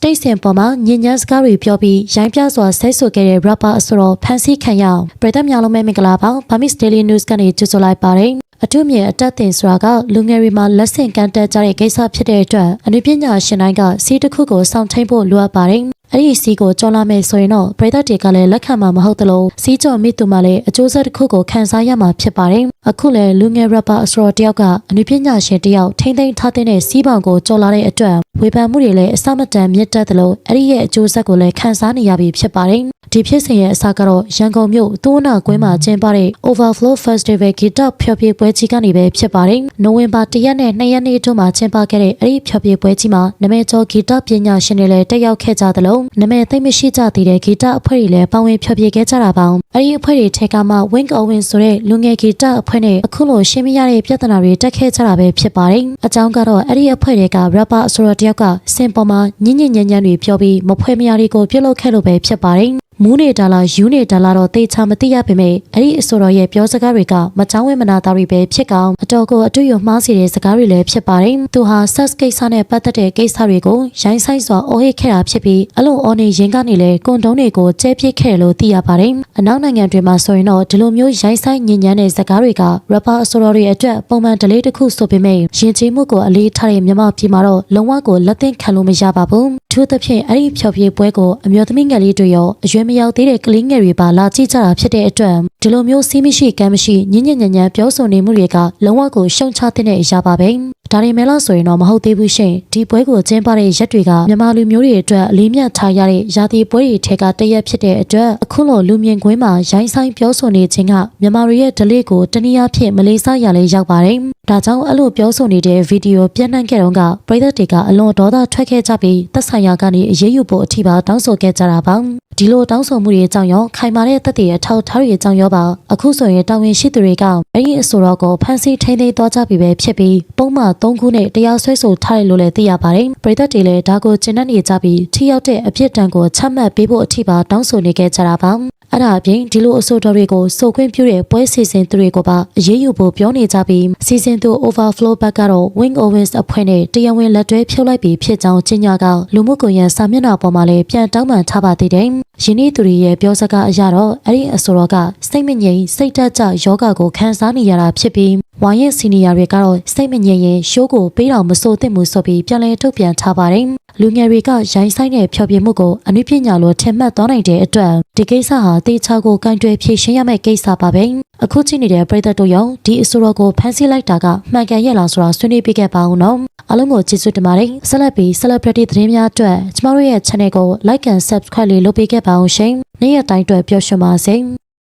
တိတ်ဆင်ပေါ်မှာညဉ့်ညမ်းစကားတွေပြောပြီးရိုင်းပြစွာဆဲဆိုခဲ့တဲ့ rapper အဆိုတော်ဖန်ဆီးခံရအောင်ပရိသတ်များလုံးပဲမင်္ဂလာပါ Bamis Daily News ကနေကြိုဆိုလိုက်ပါတယ်အထူးမြင်အတက်တင်ဆိုတာကလူငယ်တွေမှာလက်ဆင့်ကမ်းတက်ကြတဲ့ကိစ္စဖြစ်တဲ့အတွက်အနုပညာရှင်တိုင်းကစီးတစ်ခုကိုစောင့်ထိန်ဖို့လိုအပ်ပါတယ်အဲ့ဒီစီကိုကြော်လာမယ်ဆိုရင်တော့ပရိသတ်တွေကလည်းလက်ခံမှာမဟုတ်သလိုစီးကြော်မိသူမှလည်းအကျိုးဆက်တစ်ခုကိုခံစားရမှာဖြစ်ပါတယ်အခုလည်းလူငယ် rapper အဆိုတော်တယောက်ကအနုပညာရှင်တယောက်ထိမ့်သိမ်းထားတဲ့စီးပောင်ကိုကြော်လာတဲ့အတွက်ဝေဖန်မှုတွေလည်းအစမတန်မြင့်တက်သလိုအဲ့ဒီရဲ့အကျိုးဆက်ကိုလည်းခံစားနေရပြီဖြစ်ပါတယ်ဒီဖြစ်စဉ်ရဲ့အစကတော့ရန်ကုန်မြို့သွန်းနာကွင်းမှာကျင်းပတဲ့ Overflow Festival ဂီတဖျော်ဖြေပွဲကြီးကနေပဲဖြစ်ပါတယ်နိုဝင်ဘာ1ရက်နဲ့2ရက်နေ့တို့မှာကျင်းပခဲ့တဲ့အဲ့ဒီဖျော်ဖြေပွဲကြီးမှာနာမည်ကျော်ဂီတပညာရှင်တွေလည်းတက်ရောက်ခဲ့ကြသလိုနာမည်သိမ့်မရှိကြသေးတဲ့ဂီတအဖွဲ့တွေလည်းပါဝင်ဖျော်ဖြေခဲ့ကြတာပါအဲ့ဒီအဖွဲ့တွေထဲကမှ Wing Owen ဆိုတဲ့လူငယ်ဂီတအဖွဲ့နဲ့အခုလိုရှင်းမရတဲ့ပြဿနာတွေတက်ခဲ့ကြတာပဲဖြစ်ပါတယ်အကြောင်းကတော့အဲ့ဒီအဖွဲ့တွေက rapper အဆိုတော်တယောက်ကစင်ပေါ်မှာညဉ့်ညဉ့်ညံ့ညံ့တွေပြောပြီးမဖွဲမရတွေကိုပြုတ်လုပ်ခဲ့လို့ပဲဖြစ်ပါတယ်မူးနေတာလားယူနေတာလားတော့သိချာမသိရပေမဲ့အဲ့ဒီအဆိုတော်ရဲ့ပြောစကားတွေကမချောင်းဝဲမနာသားတွေပဲဖြစ်ကောင်းအတော်ကိုအတွေ့အမှားစီတဲ့စကားတွေလည်းဖြစ်ပါတယ်သူဟာ sex ကိစ္စနဲ့ပတ်သက်တဲ့ကိစ္စတွေကိုရိုင်းဆိုင်စွာအော်ဟစ်ခဲ့တာဖြစ်ပြီးအလုံးအော်နေရင်ကနေလည်းကွန်တုံးတွေကိုကျဲပြစ်ခဲ့လို့သိရပါတယ်အနောက်နိုင်ငံတွေမှာဆိုရင်တော့ဒီလိုမျိုးရိုင်းဆိုင်ညဉ့်ညမ်းတဲ့စကားတွေက rapper အဆိုတော်တွေအတွက်ပုံမှန် delay တစ်ခုဆိုပေမဲ့ယဉ်ကျေးမှုကိုအလေးထားတဲ့မြန်မာပြည်မှာတော့လုံးဝကိုလက်သင့်ခံလို့မရပါဘူးသူသဖြင့်အဲ့ဒီဖျော်ဖြေပွဲကိုအမျိုးသမီးငယ်လေးတွေရောအရွယ်မရောက်သေးတဲ့ကလေးငယ်တွေပါလာကြည့်ကြတာဖြစ်တဲ့အတွက်ဒီလိုမျိုးစီးမရှိကမ်းမရှိညဉ့်ညံ့ညံ့ပြောဆိုနေမှုတွေကလုံးဝကိုရှုံချတဲ့အရာပါပဲဒါတွေမဲ့လို့ဆိုရင်တော့မဟုတ်သေးဘူးရှင်ဒီပွဲကိုကျင်းပတဲ့ရက်တွေကမြန်မာလူမျိုးတွေအတွက်အလေးမြတ်ထားရတဲ့ရာသီပွဲတွေထဲကတရက်ဖြစ်တဲ့အတွက်အခုလိုလူမြင်ကွင်းမှာရိုင်းဆိုင်ပြောဆိုနေခြင်းကမြန်မာတွေရဲ့ delay ကိုတနည်းအားဖြင့်မလေးစားရလဲရောက်ပါတယ်ဒါကြောင့်အဲ့လိုပြောဆိုနေတဲ့ဗီဒီယိုပြန့်နှံ့ခဲ့တော့ကပရိသတ်တွေကအလွန်ဒေါသထွက်ခဲ့ကြပြီးသက်ဆိုင်ရာကနေအရေးယူဖို့အထိပါတောင်းဆိုခဲ့ကြတာပါဒီလိုတောင်းဆိုမှုတွေကြောင့်ရောခိုင်မာတဲ့သက်သေအထောက်အထားတွေကြောင့်ရောပါအခုဆိုရင်တာဝန်ရှိသူတွေကအဲ့ဒီအဆိုတော်ကိုဖမ်းဆီးထိန်းသိမ်းသွားကြပြီပဲဖြစ်ပြီးပုံမှန်3ခုနဲ့တရားစွဲဆိုထားတယ်လို့လည်းသိရပါတယ်ပရိသတ်တွေလည်းဒါကိုကျင့်တတ်နေကြပြီးထိရောက်တဲ့အဖြစ်တန်ကိုချမှတ်ပေးဖို့အထိပါတောင်းဆိုနေခဲ့ကြတာပါအဲ့ဒါအပြင်ဒီလိုအဆိုတော်တွေကိုစုခွင့်ပြုတဲ့ပွဲစီစဉ်သူတွေကိုပါအရေးယူဖို့ပြောနေကြပြီးစီစဉ်သူ Overflow ဘက်ကတော့ Wing Owens အဖွဲ့နဲ့တရားဝင်လက်တွဲဖြုတ်လိုက်ပြီးဖြစ်ကြောင်းကြေညာကလူမှုကွန်ရက်စာမျက်နှာပေါ်မှာလည်းပြန်တောင်းပန်ထားပါသေးတယ်ယင်းဤသူတွေရဲ့ပြောစကားအရတော့အဲ့ဒီအဆိုတော်ကစိတ်မငြိမ်စိတ်ဓာတ်ကျယောဂကိုခံစားနေရတာဖြစ်ပြီးဝိုင်းရဲ့စီနီယာတွေကတော့စိတ်မငြိမ်ရင်ရှိုးကိုပေးတော်မစိုးသင့်မှုဆိုပြီးပြန်လည်ထုတ်ပြန်ထားပါတယ်လူငယ်တွေကရိုင်းဆိုင်တဲ့ဖျော်ဖြေမှုကိုအနုပညာလိုထင်မှတ်သွားနိုင်တဲ့အတွက်ဒီကိစ္စဟာတေချာကိုကင်တွယ်ဖြေရှင်းရမယ့်ကိစ္စပါပဲအခုကြည့်နေတဲ့ပရိသတ်တို့ရောဒီအဆိုတော်ကိုဖမ်းဆီးလိုက်တာကမှန်ကန်ရဲ့လားဆိုတာဆွေးနွေးပြခဲ့ပါဦးနော်အားလုံးကိုကျေးဇူးတင်ပါတယ်ဆက်လက်ပြီး celebrity သတင်းများအတွက်ကျမတို့ရဲ့ channel ကို like and subscribe လေးလုပ်ပေးခဲ့ပါအောင်ရှင်နေ့ရက်တိုင်းအတွက်ပျော်ရွှင်ပါစေ